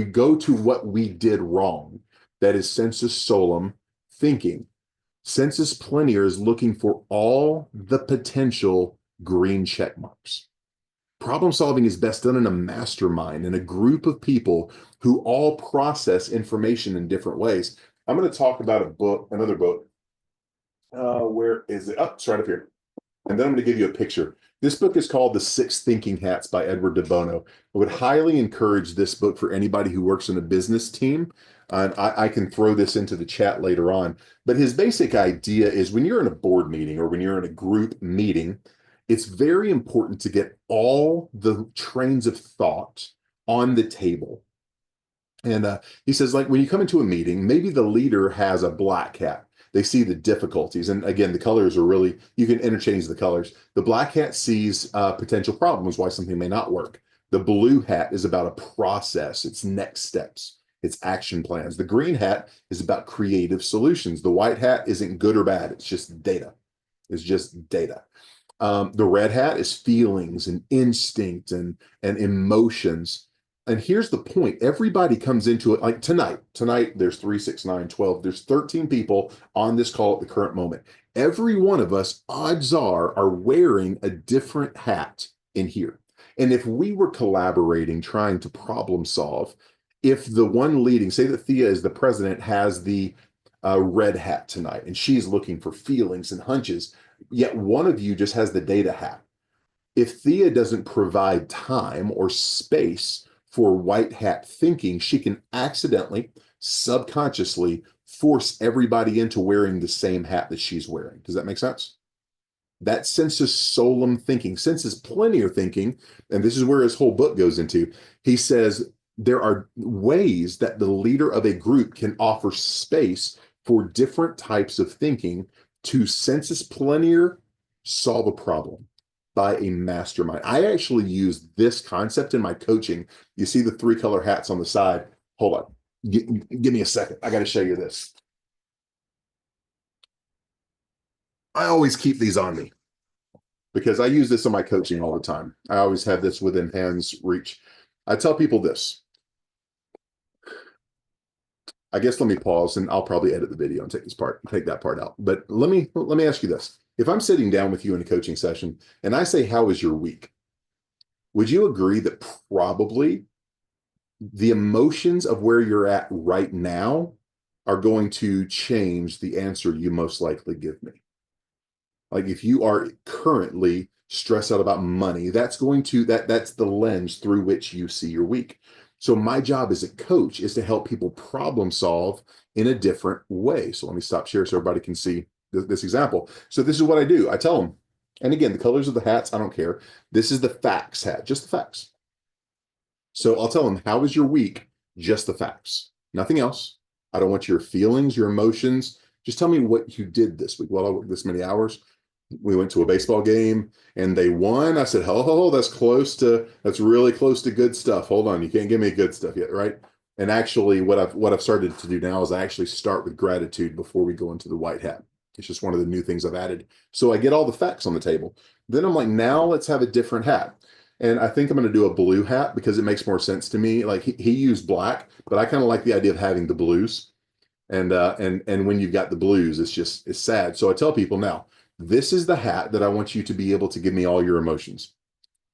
we did wrong. That is sensus solum thinking. Sensus plenior is looking for all the potential green check marks. Problem solving is best done in a mastermind, in a group of people who all process information in different ways. I'm going to talk about another book. Where is it? Oh, it's right up here. And then I'm going to give you a picture. This book is called The 6 Thinking Hats by Edward de Bono. I would highly encourage this book for anybody who works in a business team. And I can throw this into the chat later on. But his basic idea is when you're in a board meeting or when you're in a group meeting, it's very important to get all the trains of thought on the table. And he says, like, when you come into a meeting, maybe the leader has a black hat. They see the difficulties. And again, the colors are really, you can interchange the colors. The black hat sees potential problems, why something may not work. The blue hat is about a process, it's next steps, it's action plans. The green hat is about creative solutions. The white hat isn't good or bad, it's just data. It's just data. The red hat is feelings and instinct and emotions. And here's the point. Everybody comes into it like tonight. Tonight, there's 3, 6, 9, 12. There's 13 people on this call at the current moment. Every one of us, odds are wearing a different hat in here. And if we were collaborating, trying to problem solve, if the one leading, say that Thea is the president, has the red hat tonight, and she's looking for feelings and hunches, yet one of you just has the data hat. If Thea doesn't provide time or space for white hat thinking, she can accidentally, subconsciously force everybody into wearing the same hat that she's wearing. Does that make sense? That sensus solum thinking, sensus plenior thinking, and this is where his whole book goes into. He says there are ways that the leader of a group can offer space for different types of thinking to sensus plenior solve a problem by a mastermind. I actually use this concept in my coaching. You see the 3 color hats on the side. Hold on. Give me a second. I got to show you this. I always keep these on me because I use this in my coaching all the time. I always have this within hand's reach. I tell people this. I guess let me pause and I'll probably edit the video and take that part out. But let me ask you this. If I'm sitting down with you in a coaching session and I say, how was your week? Would you agree that probably the emotions of where you're at right now are going to change the answer you most likely give me? Like if you are currently stressed out about money, that's the lens through which you see your week. So my job as a coach is to help people problem solve in a different way. So let me stop share so everybody can see this example. So this is what I do. I tell them, and again, the colors of the hats, I don't care. This is the facts hat, just the facts. So I'll tell them, how was your week? Just the facts, nothing else. I don't want your feelings, your emotions. Just tell me what you did this week. Well, I worked this many hours. We went to a baseball game and they won. I said, oh, that's really close to good stuff. Hold on. You can't give me good stuff yet. Right. And actually what I've started to do now is I actually start with gratitude before we go into the white hat. It's just one of the new things I've added. So I get all the facts on the table. Then I'm like, now let's have a different hat. And I think I'm going to do a blue hat because it makes more sense to me. Like he used black, but I kind of like the idea of having the blues. And when you've got the blues, it's sad. So I tell people now, this is the hat that I want you to be able to give me all your emotions.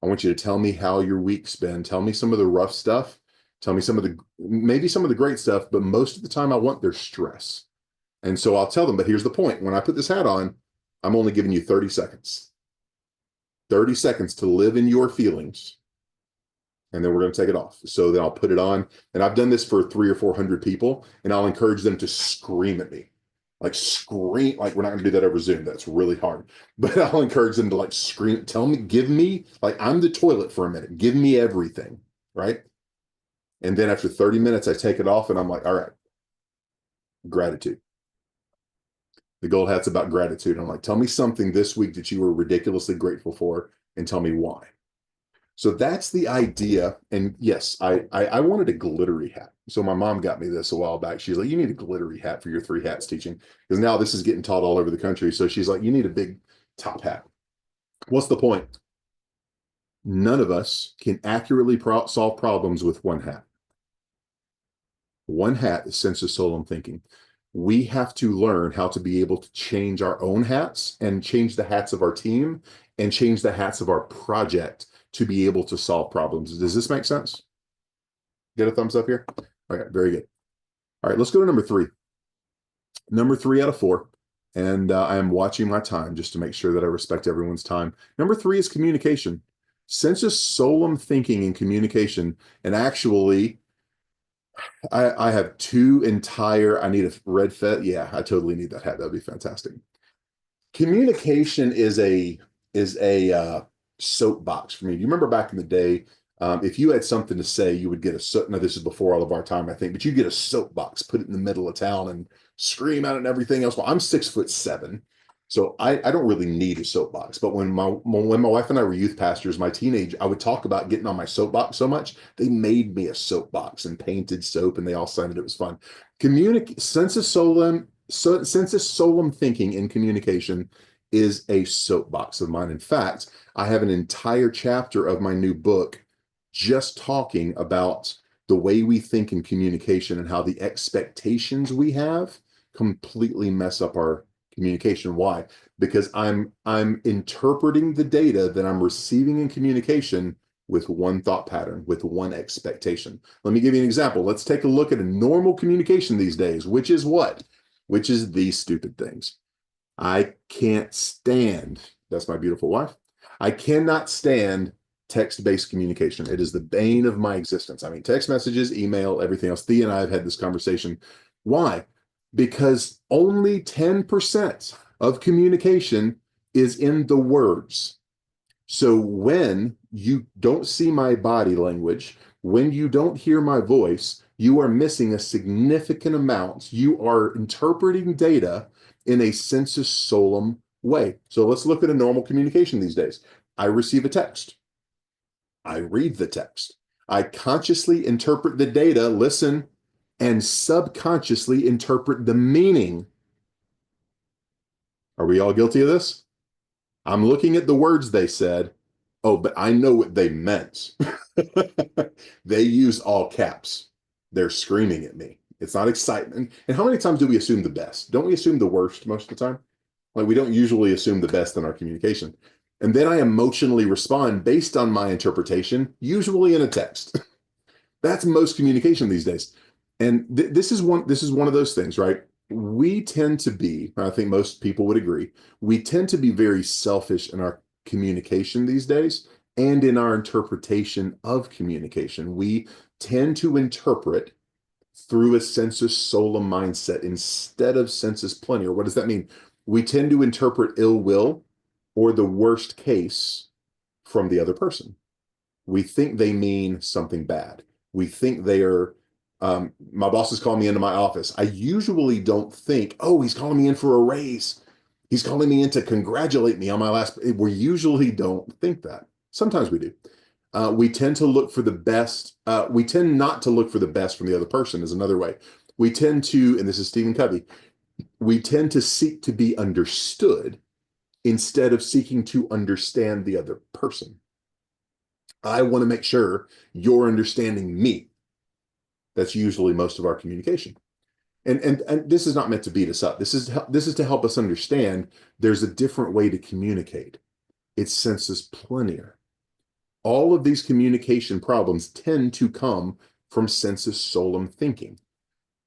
I want you to tell me how your week's been. Tell me some of the rough stuff. Tell me maybe some of the great stuff, but most of the time I want their stress. And so I'll tell them, but here's the point. When I put this hat on, I'm only giving you 30 seconds. 30 seconds to live in your feelings. And then we're going to take it off. So then I'll put it on. And I've done this for 300 or 400 people, and I'll encourage them to scream at me. Like scream, like we're not going to do that over Zoom. That's really hard. But I'll encourage them to like scream, tell me, give me, like I'm the toilet for a minute. Give me everything, right? And then after 30 minutes, I take it off and I'm like, all right, gratitude. The gold hat's about gratitude. I'm like, tell me something this week that you were ridiculously grateful for and tell me why. So that's the idea. And yes, I wanted a glittery hat. So my mom got me this a while back. She's like, you need a glittery hat for your 3 hats teaching. Because now this is getting taught all over the country. So she's like, you need a big top hat. What's the point? None of us can accurately solve problems with one hat. One hat is sensus solum thinking. We have to learn how to be able to change our own hats and change the hats of our team and change the hats of our project to be able to solve problems. Does this make sense? Get a thumbs up here? Okay, very good. All right, let's go to number 3. Number 3 out of 4. And I am watching my time just to make sure that I respect everyone's time. Number 3 is communication. Sensus solum thinking and communication. And actually, I have 2 entire, I need a red fet. Yeah, I totally need that hat. That'd be fantastic. Communication is a soapbox for me. Do you remember back in the day, If you had something to say, you would get now this is before all of our time, I think, but you get a soapbox, put it in the middle of town and scream out and everything else. Well, I'm 6'7", so I don't really need a soapbox. But when my wife and I were youth pastors, I would talk about getting on my soapbox so much, they made me a soapbox and painted soap, and they all signed it. It was fun. Sensus solum thinking in communication is a soapbox of mine. In fact, I have an entire chapter of my new book just talking about the way we think in communication and how the expectations we have completely mess up our communication. Why? Because I'm interpreting the data that I'm receiving in communication with one thought pattern, with one expectation. Let me give you an example. Let's take a look at a normal communication these days, which is what? Which is these stupid things. I can't stand, that's my beautiful wife, I cannot stand text-based communication. It is the bane of my existence. I mean, text messages, email, everything else. Thea and I have had this conversation. Why? Because only 10% of communication is in the words. So when you don't see my body language, when you don't hear my voice, you are missing a significant amount. You are interpreting data in a sensus solum way. So let's look at a normal communication these days. I receive a text. I read the text. I consciously interpret the data, listen, and subconsciously interpret the meaning. Are we all guilty of this? I'm looking at the words they said. Oh, but I know what they meant. They use all caps. They're screaming at me. It's not excitement. And how many times do we assume the best? Don't we assume the worst most of the time? Like, we don't usually assume the best in our communication. And then I emotionally respond based on my interpretation, usually in a text. That's most communication these days. And this is one of those things, right? We tend to be, I think most people would agree, we tend to be very selfish in our communication these days and in our interpretation of communication. We tend to interpret through a sensus solum mindset instead of sensus plenior. What does that mean? We tend to interpret ill will or the worst case from the other person. We think they mean something bad. We think they are, my boss is calling me into my office. I usually don't think, oh, he's calling me in for a raise. He's calling me in to congratulate me on my last. We usually don't think that. Sometimes we do. We tend to look for the best. We tend not to look for the best from the other person is another way. We tend to, and this is Stephen Covey, we tend to seek to be understood instead of seeking to understand the other person. I want to make sure you're understanding me. That's usually most of our communication. And this is not meant to beat us up. This is to help us understand there's a different way to communicate. It's sensus plenior. All of these communication problems tend to come from sensus solum thinking.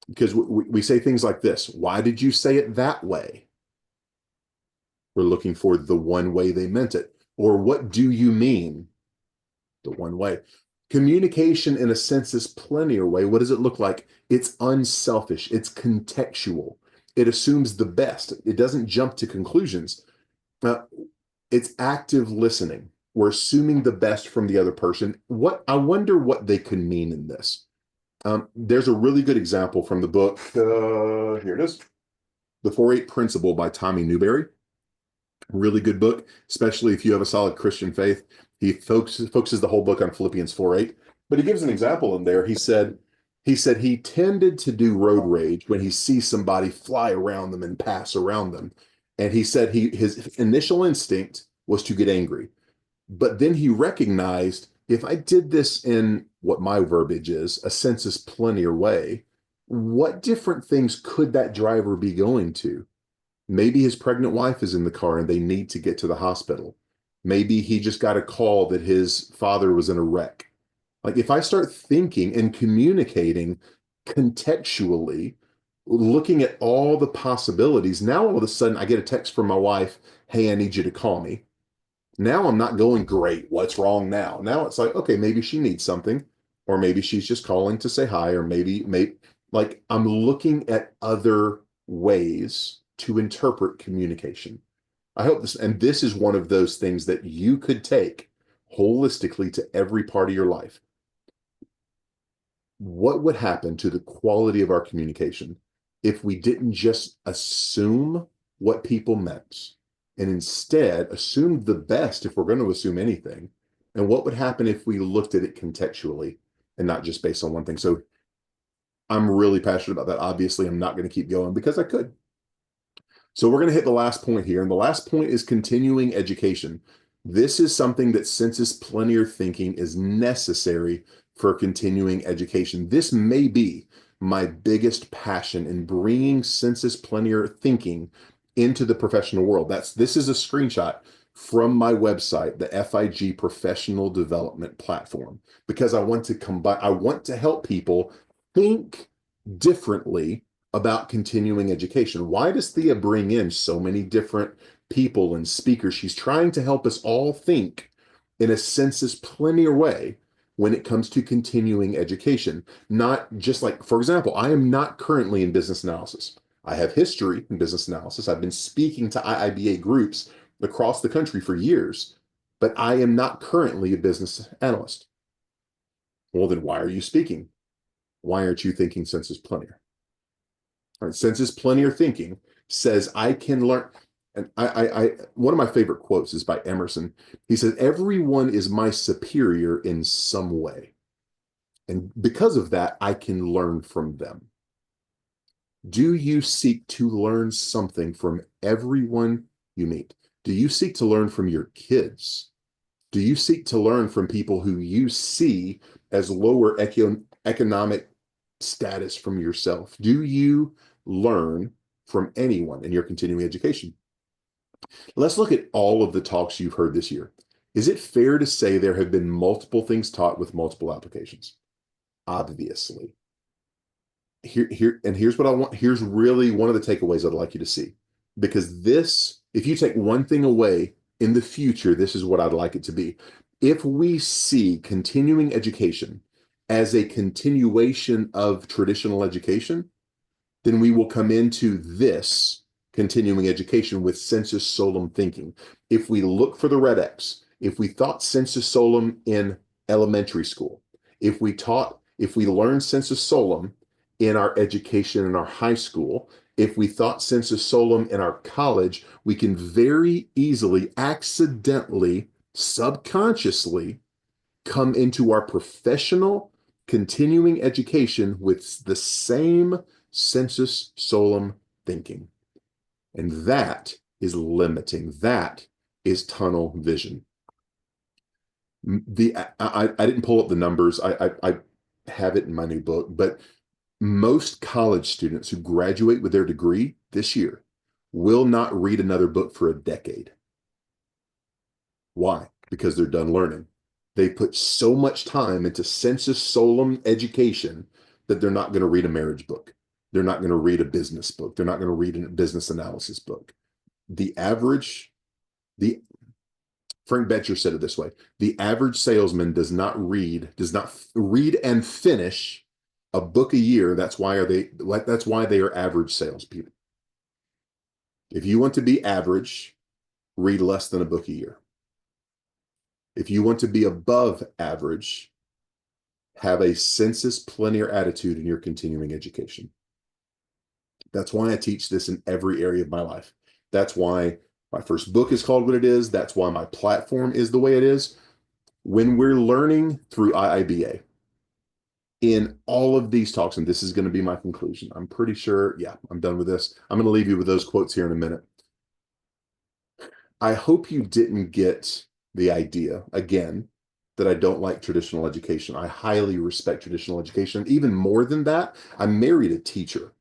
Because we say things like this: why did you say it that way? We're looking for the one way they meant it. Or what do you mean? The one way. Communication in a sensus plenior way, what does it look like? It's unselfish. It's contextual. It assumes the best. It doesn't jump to conclusions. It's active listening. We're assuming the best from the other person. I wonder what they could mean in this. There's a really good example from the book. Here it is. The 4-8 Principle by Tommy Newberry. Really good book, especially if you have a solid Christian faith. He focuses the whole book on Philippians 4:8, but he gives an example in there. He said he tended to do road rage when he sees somebody fly around them and pass around them. And he said his initial instinct was to get angry. But then he recognized, if I did this in what my verbiage is, a sensus plenior way, what different things could that driver be going to? Maybe his pregnant wife is in the car and they need to get to the hospital. Maybe he just got a call that his father was in a wreck. Like, if I start thinking and communicating contextually, looking at all the possibilities, now all of a sudden I get a text from my wife, hey, I need you to call me. Now I'm not going, great, what's wrong now? Now it's like, okay, maybe she needs something, or maybe she's just calling to say hi, or maybe like, I'm looking at other ways to interpret communication. I hope this is one of those things that you could take holistically to every part of your life, what would happen to the quality of our communication if we didn't just assume what people meant and instead assumed the best if we're going to assume anything? And what would happen if we looked at it contextually and not just based on one thing? So I'm really passionate about that. Obviously, I'm not going to keep going because I could. So we're going to hit the last point here. And the last point is continuing education. This is something that census plenary thinking is necessary for continuing education. This may be my biggest passion in bringing census plenary thinking into the professional world. This is a screenshot from my website, the FIG Professional Development Platform, because I want to help people think differently about continuing education. Why does Thea bring in so many different people and speakers? She's trying to help us all think in a census plenary way when it comes to continuing education. Not just like, for example, I am not currently in business analysis. I have history in business analysis. I've been speaking to IIBA groups across the country for years, but I am not currently a business analyst. Well, then why are you speaking? Why aren't you thinking census plenary? All right, census plenary thinking says I can learn. And one of my favorite quotes is by Emerson. He says, everyone is my superior in some way. And because of that, I can learn from them. Do you seek to learn something from everyone you meet? Do you seek to learn from your kids? Do you seek to learn from people who you see as lower economic status from yourself? Do you learn from anyone in your continuing education? Let's look at all of the talks you've heard this year. Is it fair to say there have been multiple things taught with multiple applications? Obviously. Here's what I want. Here's really one of the takeaways I'd like you to see. Because this, if you take one thing away in the future, this is what I'd like it to be. If we see continuing education as a continuation of traditional education, then we will come into this continuing education with sensus solum thinking. If we look for the red X, if we thought sensus solum in elementary school, if we learned sensus solum in our education in our high school, if we thought sensus solum in our college, we can very easily, accidentally, subconsciously come into our professional continuing education with the same sensus solum thinking. And that is limiting. That is tunnel vision. I didn't pull up the numbers. I have it in my new book, but most college students who graduate with their degree this year will not read another book for a decade. Why? Because they're done learning. They put so much time into sensus solum education that they're not going to read a marriage book. They're not going to read a business book. They're not going to read a business analysis book. Frank Betcher said it this way: the average salesman does not read and finish a book a year. That's why they are average salespeople. If you want to be average, read less than a book a year. If you want to be above average, have a sensus plenary attitude in your continuing education. That's why I teach this in every area of my life. That's why my first book is called what it is. That's why my platform is the way it is. When we're learning through IIBA, in all of these talks, and this is going to be my conclusion, I'm pretty sure, yeah, I'm done with this. I'm going to leave you with those quotes here in a minute. I hope you didn't get the idea, again, that I don't like traditional education. I highly respect traditional education. Even more than that, I married a teacher.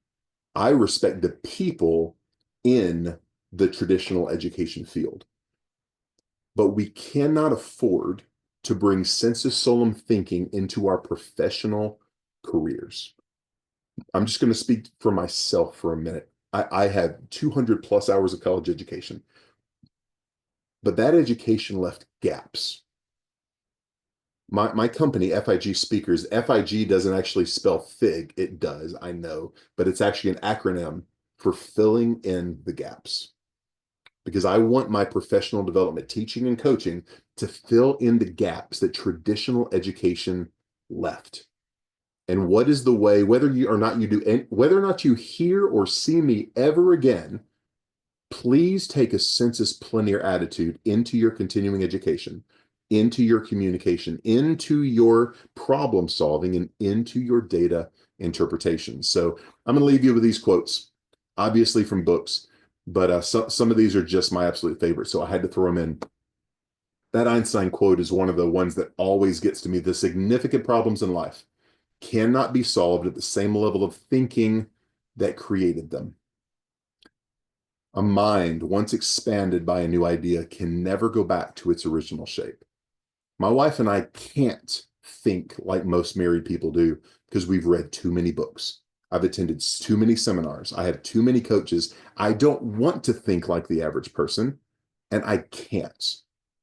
I respect the people in the traditional education field. But we cannot afford to bring sensus solum thinking into our professional careers. I'm just going to speak for myself for a minute. I had 200 plus hours of college education, but that education left gaps. My company, FIG Speakers, FIG doesn't actually spell FIG. It does, I know, but it's actually an acronym for filling in the gaps. Because I want my professional development, teaching and coaching, to fill in the gaps that traditional education left. And what is the way, whether or not you hear or see me ever again, please take a sensus plenior attitude into your continuing education, into your communication, into your problem solving, and into your data interpretation. So I'm going to leave you with these quotes, obviously from books, but some of these are just my absolute favorite, so I had to throw them in. That Einstein quote is one of the ones that always gets to me. The significant problems in life cannot be solved at the same level of thinking that created them. A mind, once expanded by a new idea, can never go back to its original shape. My wife and I can't think like most married people do because we've read too many books. I've attended too many seminars. I have too many coaches. I don't want to think like the average person, and I can't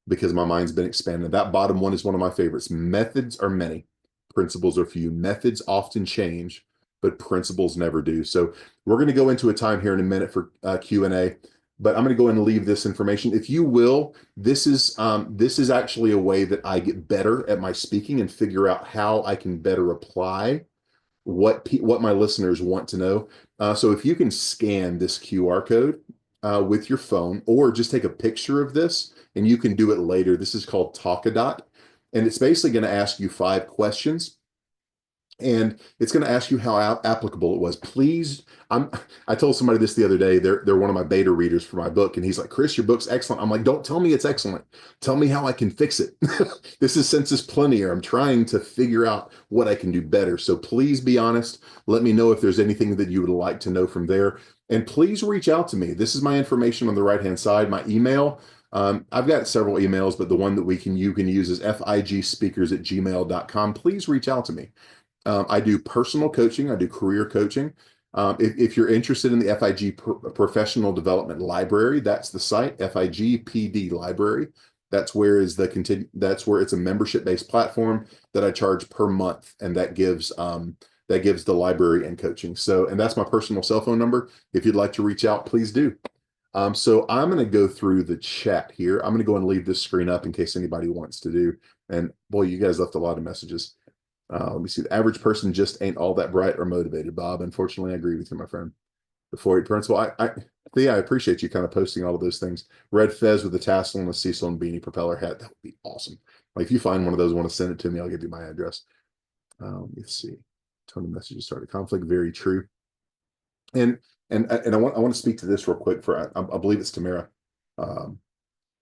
because my mind's been expanded. That bottom one is one of my favorites. Methods are many, principles are few. Methods often change, but principles never do. So we're going to go into a time here in a minute for Q&A, but I'm going to go and leave this information. If you will, this is actually a way that I get better at my speaking and figure out how I can better apply what my listeners want to know. So if you can scan this QR code with your phone, or just take a picture of this, and you can do it later. This is called Talkadot, and it's basically going to ask you 5 questions. And it's going to ask you how applicable it was. Please, I told somebody this the other day. They're one of my beta readers for my book, and he's like, "Chris, your book's excellent." I'm like, "Don't tell me it's excellent. Tell me how I can fix it." This is sensus plenior. I'm trying to figure out what I can do better. So please be honest. Let me know if there's anything that you would like to know from there, and please reach out to me. This is my information on the right-hand side. My email. I've got several emails, but the one that you can use is figspeakers@gmail.com. Please reach out to me. I do personal coaching. I do career coaching. If you're interested in the FIG Professional Development Library, that's the site, FIG PD Library. That's where it's a membership-based platform that I charge per month, and that gives the library and coaching. So, and that's my personal cell phone number. If you'd like to reach out, please do. So I'm going to go through the chat here. I'm going to go and leave this screen up in case anybody wants to do. And boy, you guys left a lot of messages. Let me see. The average person just ain't all that bright or motivated, Bob. Unfortunately, I agree with you, my friend. The 4-8 principle. Thea, I appreciate you kind of posting all of those things. Red fez with a tassel and a Cecil and beanie propeller hat. That would be awesome. Like, if you find one of those, want to send it to me, I'll give you my address. Let's see. Tony messages started conflict. Very true. And I want to speak to this real quick I believe it's Tamara.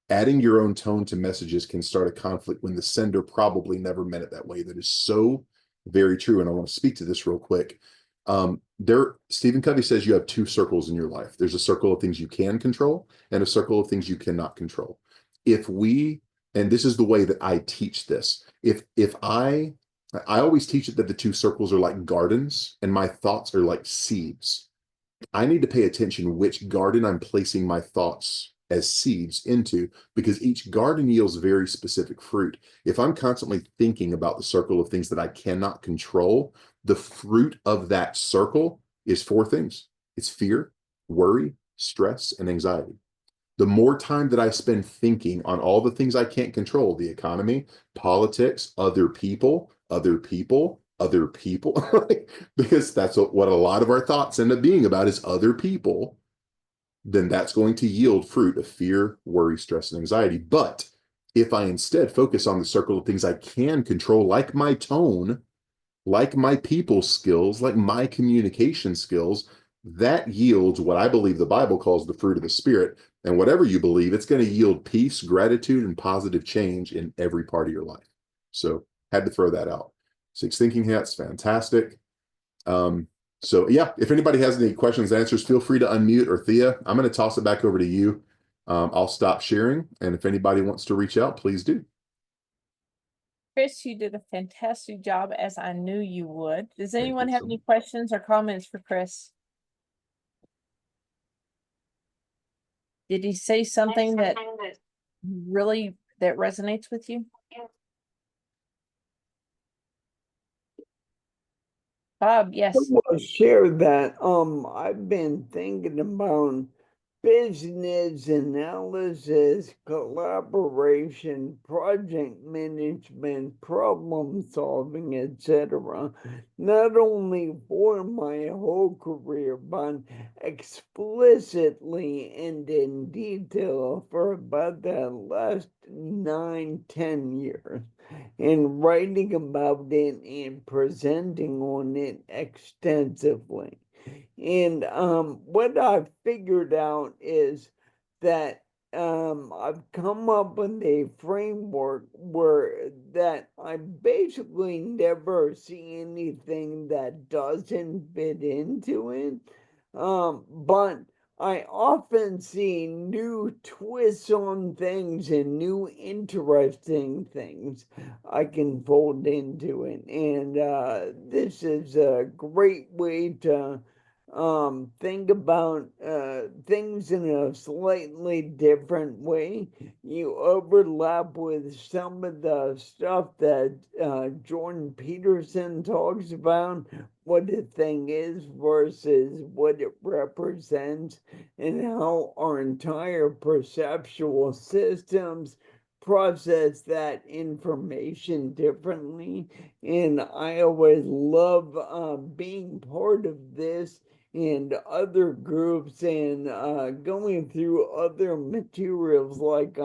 Adding your own tone to messages can start a conflict when the sender probably never meant it that way. That is so very true. And I want to speak to this real quick. Stephen Covey says you have 2 circles in your life. There's a circle of things you can control and a circle of things you cannot control. And this is the way that I teach this. I always teach it that the 2 circles are like gardens and my thoughts are like seeds. I need to pay attention which garden I'm placing my thoughts as seeds into, because each garden yields very specific fruit. If I'm constantly thinking about the circle of things that I cannot control, the fruit of that circle is 4 things. It's fear, worry, stress, and anxiety. The more time that I spend thinking on all the things I can't control, the economy, politics, other people, because that's what a lot of our thoughts end up being about, is other people, then that's going to yield fruit of fear, worry, stress, and anxiety. But if I instead focus on the circle of things I can control, like my tone, like my people skills, like my communication skills, that yields what I believe the Bible calls the fruit of the Spirit. And whatever you believe, it's going to yield peace, gratitude, and positive change in every part of your life. So had to throw that out. 6 thinking hats, fantastic. So yeah, if anybody has any questions, answers, feel free to unmute, or Thea, I'm going to toss it back over to you. I'll stop sharing. And if anybody wants to reach out, please do. Chris, you did a fantastic job, as I knew you would. Does Thank anyone you have so any much. questions or comments for Chris? Did he say something that resonates with you? Bob, yes. Well, share that. I've been thinking about business analysis, collaboration, project management, problem solving, etc. Not only for my whole career, but explicitly and in detail for about the last 9-10 years, and writing about it and presenting on it extensively. And what I've figured out is that I've come up with a framework where that I basically never see anything that doesn't fit into it. But I often see new twists on things and new interesting things I can fold into it. And this is a great way to think about things in a slightly different way. You overlap with some of the stuff that Jordan Peterson talks about, what a thing is versus what it represents, and how our entire perceptual systems process that information differently. And I always love being part of this and other groups, and going through other materials, like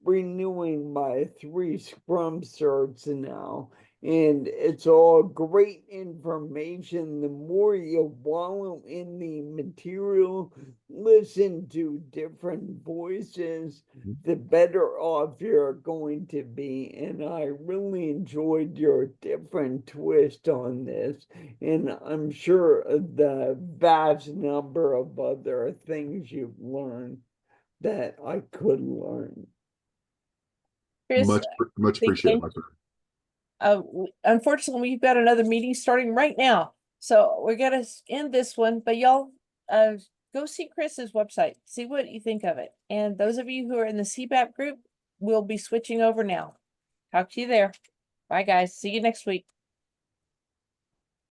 renewing my 3 Scrum certs now. And it's all great information. The more you wallow in the material, listen to different voices, the better off you're going to be. And I really enjoyed your different twist on this. And I'm sure the vast number of other things you've learned that I could learn. Chris, Much appreciated, my friend. Unfortunately, we've got another meeting starting right now. So we're going to end this one, but y'all go see Chris's website, see what you think of it. And those of you who are in the CBAP group, we'll be switching over now. Talk to you there. Bye, guys. See you next week.